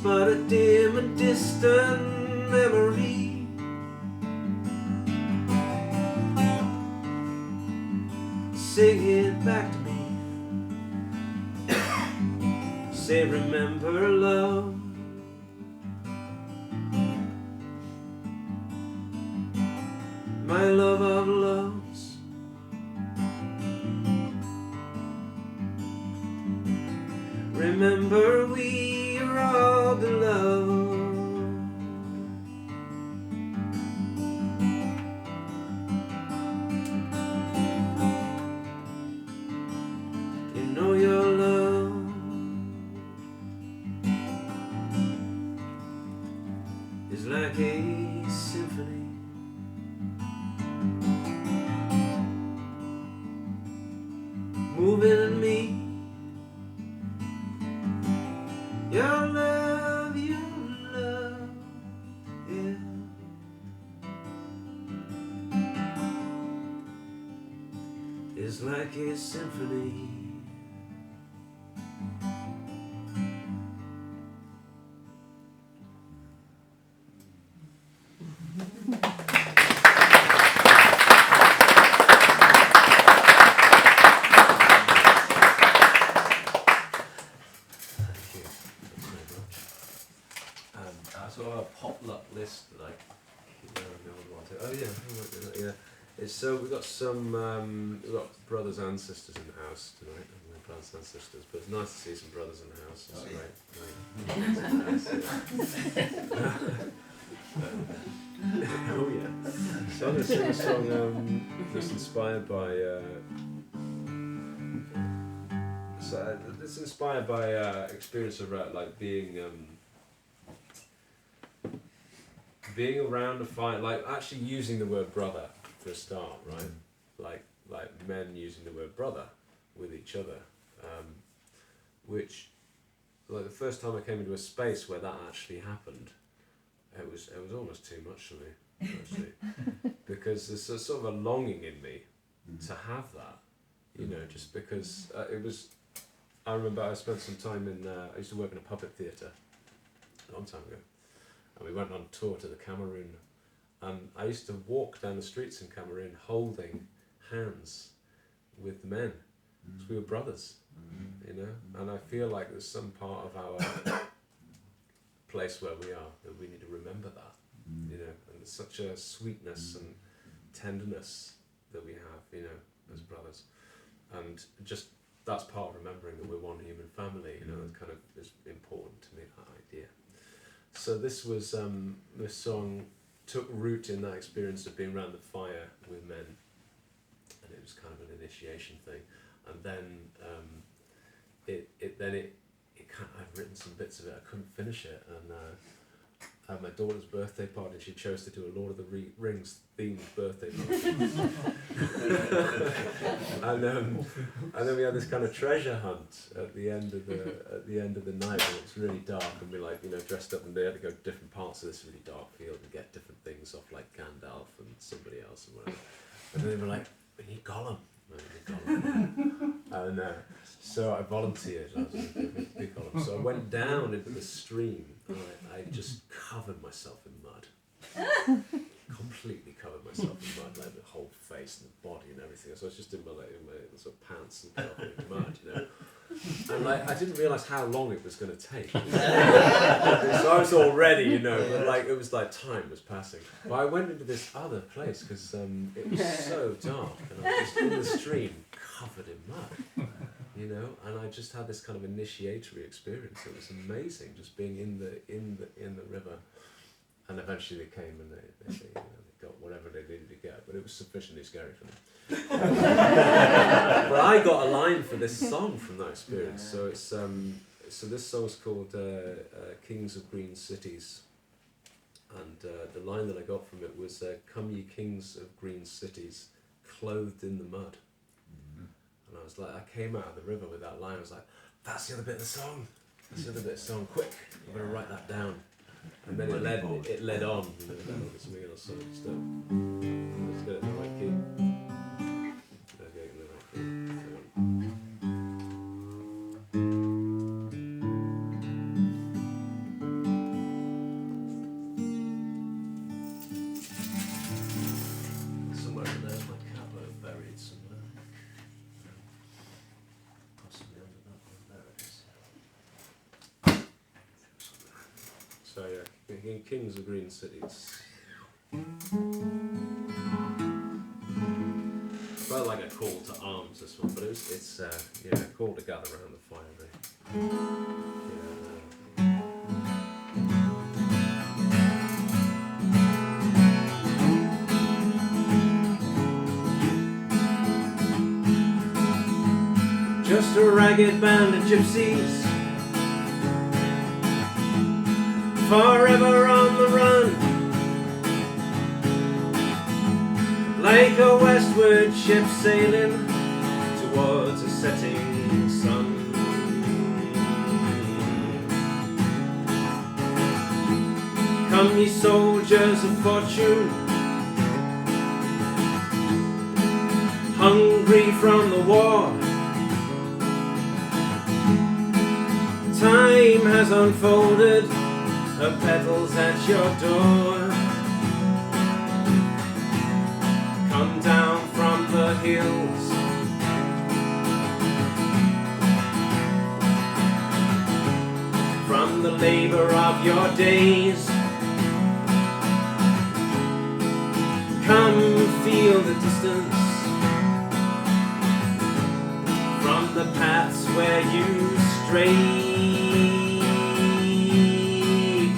but a dim and distant memory. Sing it back to me. Say, remember love. My love of loves. Remember we are all beloved. You know your love is like a symphony. Moving in me. Your love, yeah. Is like a symphony. Sort of a potluck list that I keep there and wanted. Oh yeah, I might do that, yeah. It's, so we've got some we've got brothers and sisters in the house tonight. We're brothers and sisters, but it's nice to see some brothers in the house. It's great. Oh yeah. So I'm going to sing a song that's inspired by. So it's inspired by experience of like being around a fire, like actually using the word brother for a start, right? Like men using the word brother with each other, which, like the first time I came into a space where that actually happened, it was almost too much for me, actually, because there's a sort of a longing in me to have that, you know, just because it was. I remember I spent some time in. I used to work in a puppet theatre a long time ago. And we went on tour to the Cameroon, and I used to walk down the streets in Cameroon holding hands with the men, because we were brothers, you know. And I feel like there's some part of our place where we are that we need to remember that, you know. And there's such a sweetness and tenderness that we have, you know, as brothers, and just that's part of remembering that we're one human family, you know. It kind of is important to me, that idea. So this was this song took root in that experience of being around the fire with men, and it was kind of an initiation thing. And then I've written some bits of it. I couldn't finish it, and I had my daughter's birthday party, and she chose to do a Lord of the Rings themed birthday party. and then we had this kind of treasure hunt at the end of the night, and it's really dark, and we dressed up, and they had to go to different parts of this really dark field and get different things off, like Gandalf and somebody else and whatever. And then they were like, we need Gollum. And so I volunteered. I was a big Gollum. So I went down into the stream, and I just covered myself in mud. Completely covered myself in mud, like the whole face and the body and everything. So I was just in my sort of pants and covered in mud, you know. And I didn't realise how long it was going to take. So I was all ready, you know, but it was like time was passing. But I went into this other place because it was so dark, and I was just in the stream covered in mud, you know. And I just had this kind of initiatory experience. It was amazing, just being in the river. And eventually they came and they got whatever they needed to get, but it was sufficiently scary for them. But I got a line for this song from that experience. So it's so this song's called "Kings of Green Cities," and the line that I got from it was "Come ye kings of green cities, clothed in the mud." And I was like, I came out of the river with that line. I was like, that's the other bit of the song. That's the other bit of the song. Quick, I'm gonna write that down. And then it led on, you know, it's me and sort of stuff. Let's get it in the right key. Let's get it in the right key. thinking Kings of Green Cities. Felt like a call to arms, this one, but it's a call to gather around the fire, really. Just a ragged band of gypsies, forever on the run, like a westward ship sailing towards a setting sun. Come ye soldiers of fortune, hungry from the war. Time has unfolded her petals at your door. Come down from the hills, from the labor of your days. Come feel the distance from the paths where you stray.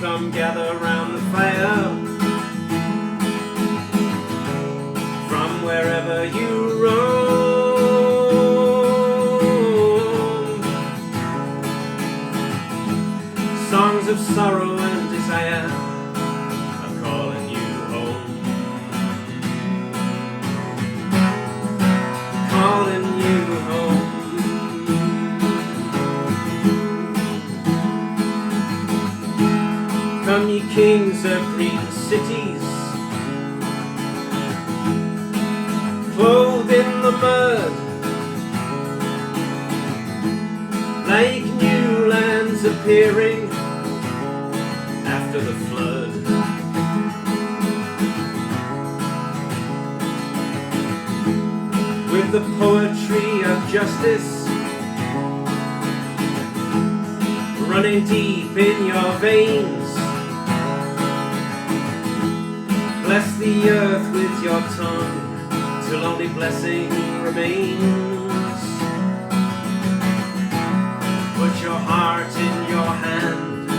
Come gather round the fire from wherever you roam. Songs of sorrow and desire are calling you home. Calling you home. Come ye kings of green cities, clothed in the mud, like new lands appearing after the flood. With the poetry of justice running deep in your veins, bless the earth with your tongue till only blessing remains. Put your heart in your hand,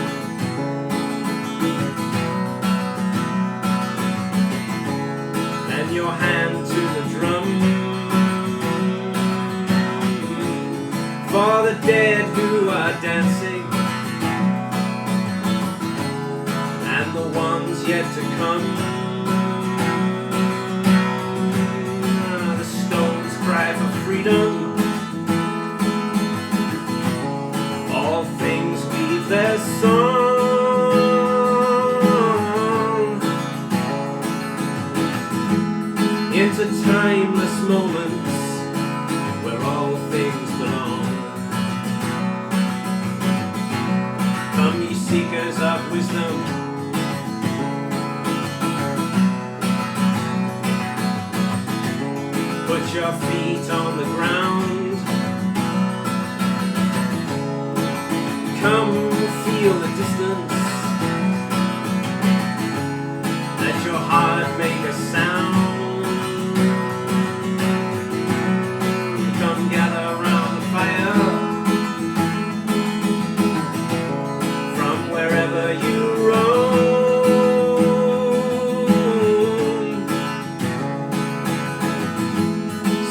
and your hand to the drum. For the dead who are dancing, and the ones yet to come. Cry for freedom. All things weave their song into timeless moments where all things belong. Come ye seekers of wisdom, put your feet on the ground. Come feel the distance. Let your heart make a sound. Come gather around the fire from wherever you roam.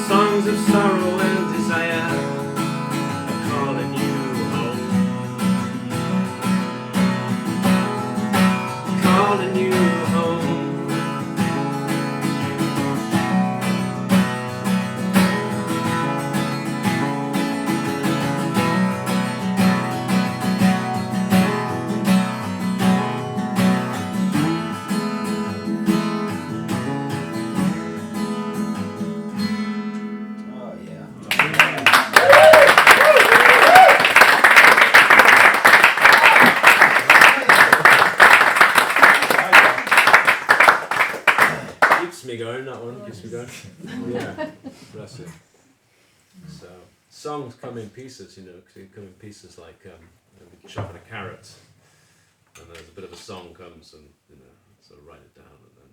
Songs of sorrow and desire are calling you home. Calling you home. Oh yeah. Keeps me going, that one keeps me going. Yeah, bless it. So, songs come in pieces, you know, 'cause they come in pieces like chopping a carrot. and there's a bit of a song comes, and sort of write it down, and then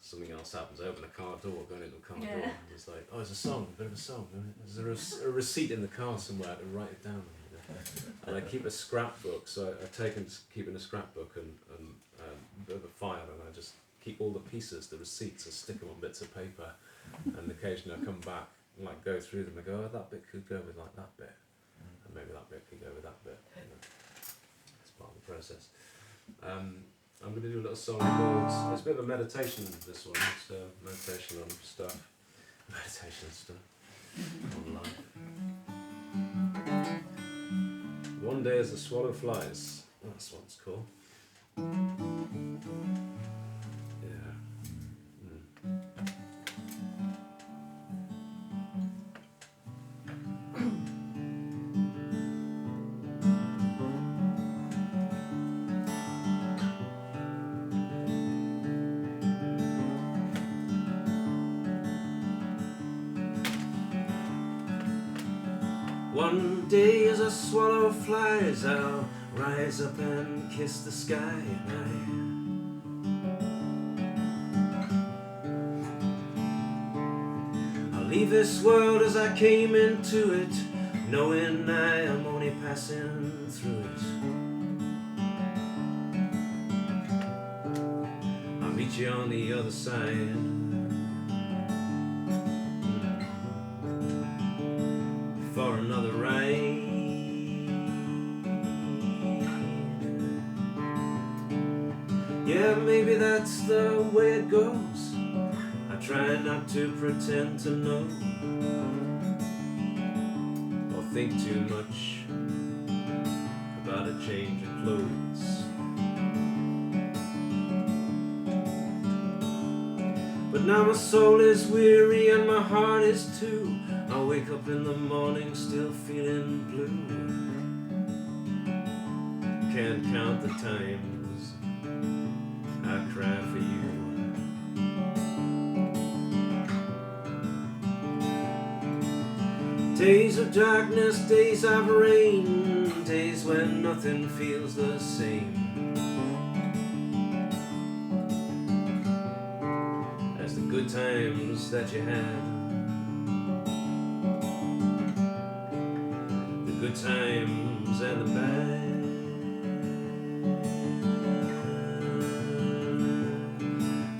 something else happens. I open a car door, going into a car door, and it's like, oh, it's a song, a bit of a song. Is there a receipt in the car somewhere to write it down? And I keep a scrapbook, so I take and keep in a scrapbook and a bit of a file, and I just keep all the pieces, the receipts, I stick them on bits of paper, and occasionally I come back and like go through them and go, oh, that bit could go with like that bit, and maybe that bit could go with that bit. It's part of the process. I'm going to do a little song called, it's a bit of a meditation, this one, it's meditation on stuff, on life. One day as the swallow flies, that's what it's called. Yeah. One day as a swallow flies, I'll rise up and kiss the sky at night. I'll leave this world as I came into it, knowing I am only passing through it. I'll meet you on the other side. For another ride. Yeah, maybe that's the way it goes. I try not to pretend to know or think too much about a change of clothes. But now my soul is weary and my heart is too. I wake up in the morning still feeling blue. Can't count the times I cry for you. Days of darkness, days of rain, days when nothing feels the same as the good times that you had. Good times and the bad.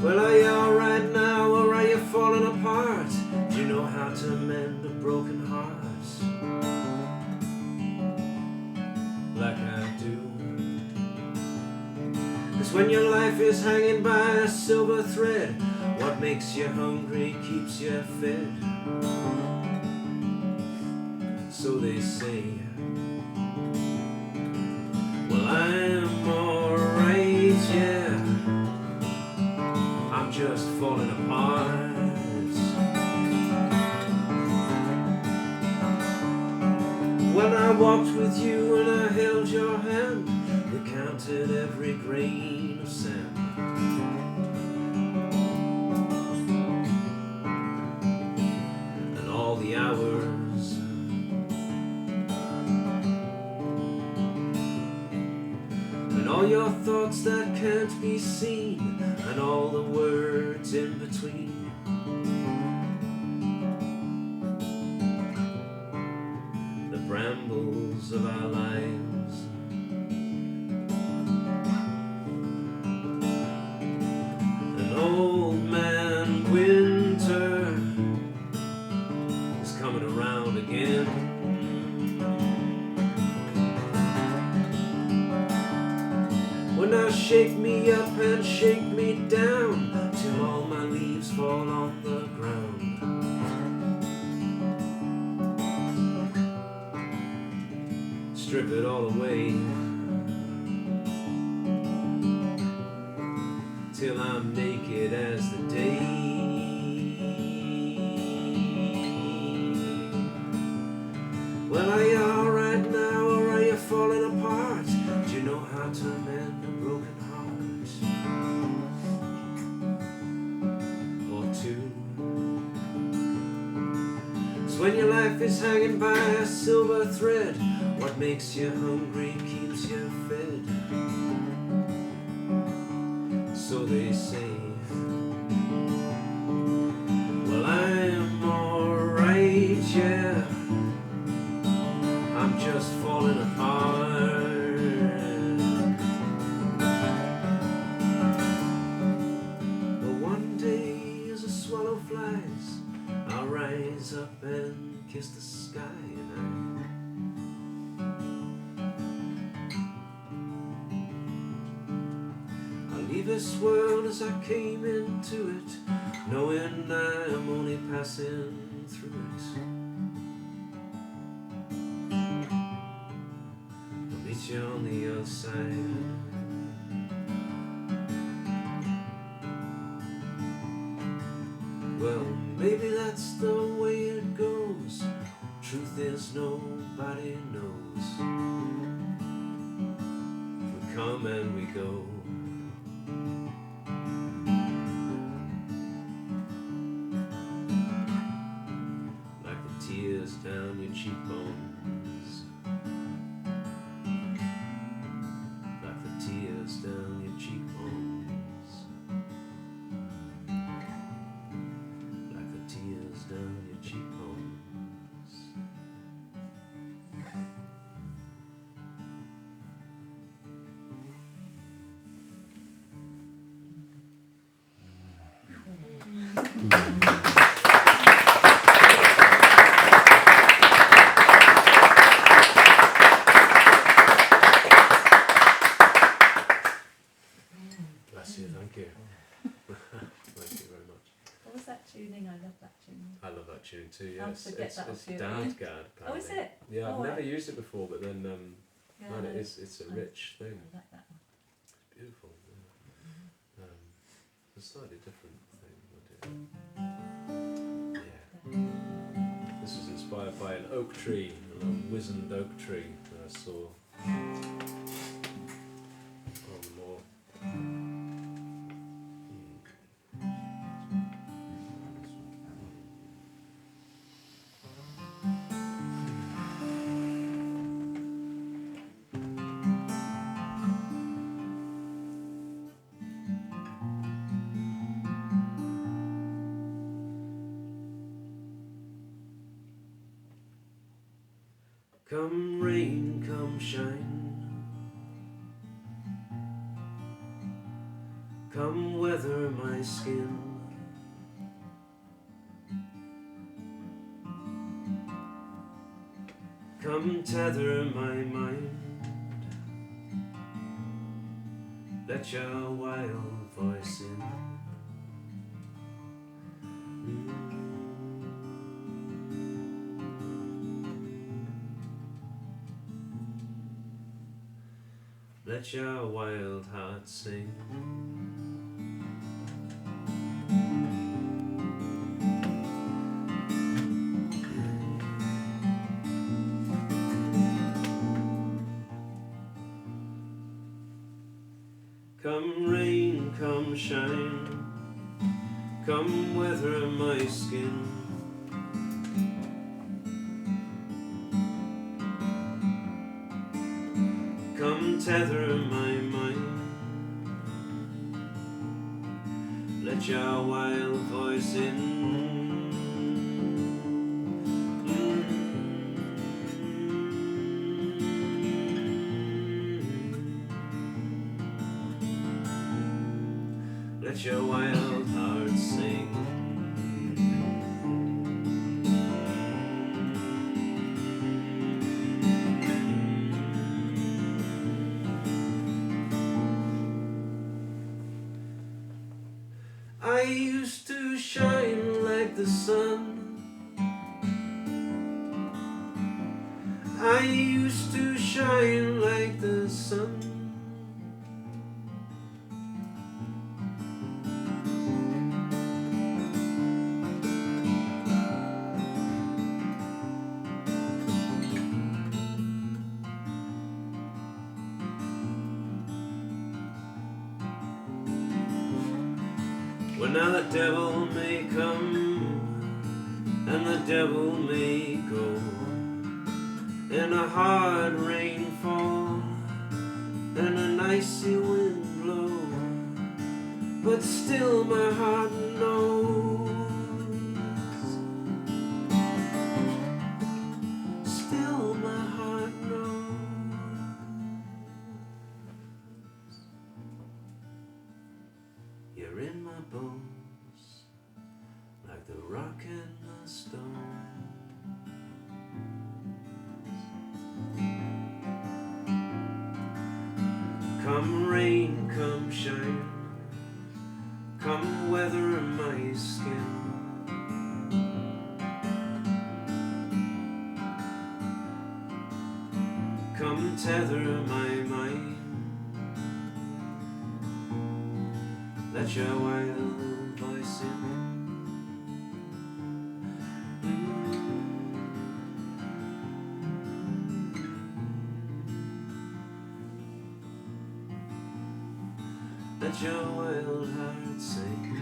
Well, are you alright now, or are you falling apart? Do you know how to mend a broken heart? Like I do. 'Cause when your life is hanging by a silver thread, what makes you hungry keeps you fed. So they say. Well, I'm alright, yeah. I'm just falling apart. When I walked with you and I held your hand, you counted every grain of sand. And all the hours. And all your thoughts that can't be seen, and all the words in between. The brambles of our lives. An old man winter is coming around again. Now shake me up and shake me down till all my leaves fall on the ground. Strip it all away till I'm naked as the day. Well, are you alright now, or are you falling apart? Do you know how to mend a broken heart? Or two? 'Cause when your life is hanging by a silver thread, what makes you hungry keeps you fed. so they say. Well, I'm alright, yeah. I'm just falling apart. But one day as a swallow flies, I'll rise up and kiss the sky, and I'll leave this world as I came into it, knowing I'm only passing through it. I'll meet you on the other side. Well, maybe that's the way it goes. Truth is nobody knows. We come and we go. Like the tears down your cheekbones. Like the tears down your cheekbones. Like the tears down your cheekbones. Bless you, thank you. Thank you very much. What was that tuning? I love that tuning. I love that tune too, I'll yes. forget It's that off you. Dadgad, Oh, is apparently. it? Yeah, I've Oh, never right. used it before, but then Yeah, man, it's a rich thing. I like that one. It's beautiful. Yeah. It's a slightly different thing. Yeah. This was inspired by an oak tree, a little wizened oak tree that I saw on the moor. Come rain, come shine. Come weather my skin. Come tether my mind. Let your wild voice in. Let your wild heart sing. Come rain, come shine. Come weather my skin. Come tether my mind. Let your wild voice in. Let your wild heart sing. I used to shine like the sun. I used to shine like the sun. Well, now the devil may come and the devil may go, and a hard rain fall and an icy wind blow, but still my heart knows. Still my heart knows. You're in my bones, like the rock and the stone. Come rain, come shine, come weather my skin. Come tether my mind. Let your wild voice in. Let your wild heart sing.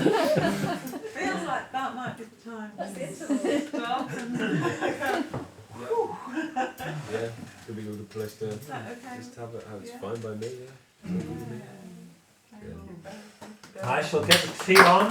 Feels like that might be the time. That's the interval. Stop and Yeah, could be a good place to is that okay? just have it. It's Yeah. fine by me, yeah. I shall get the tea on.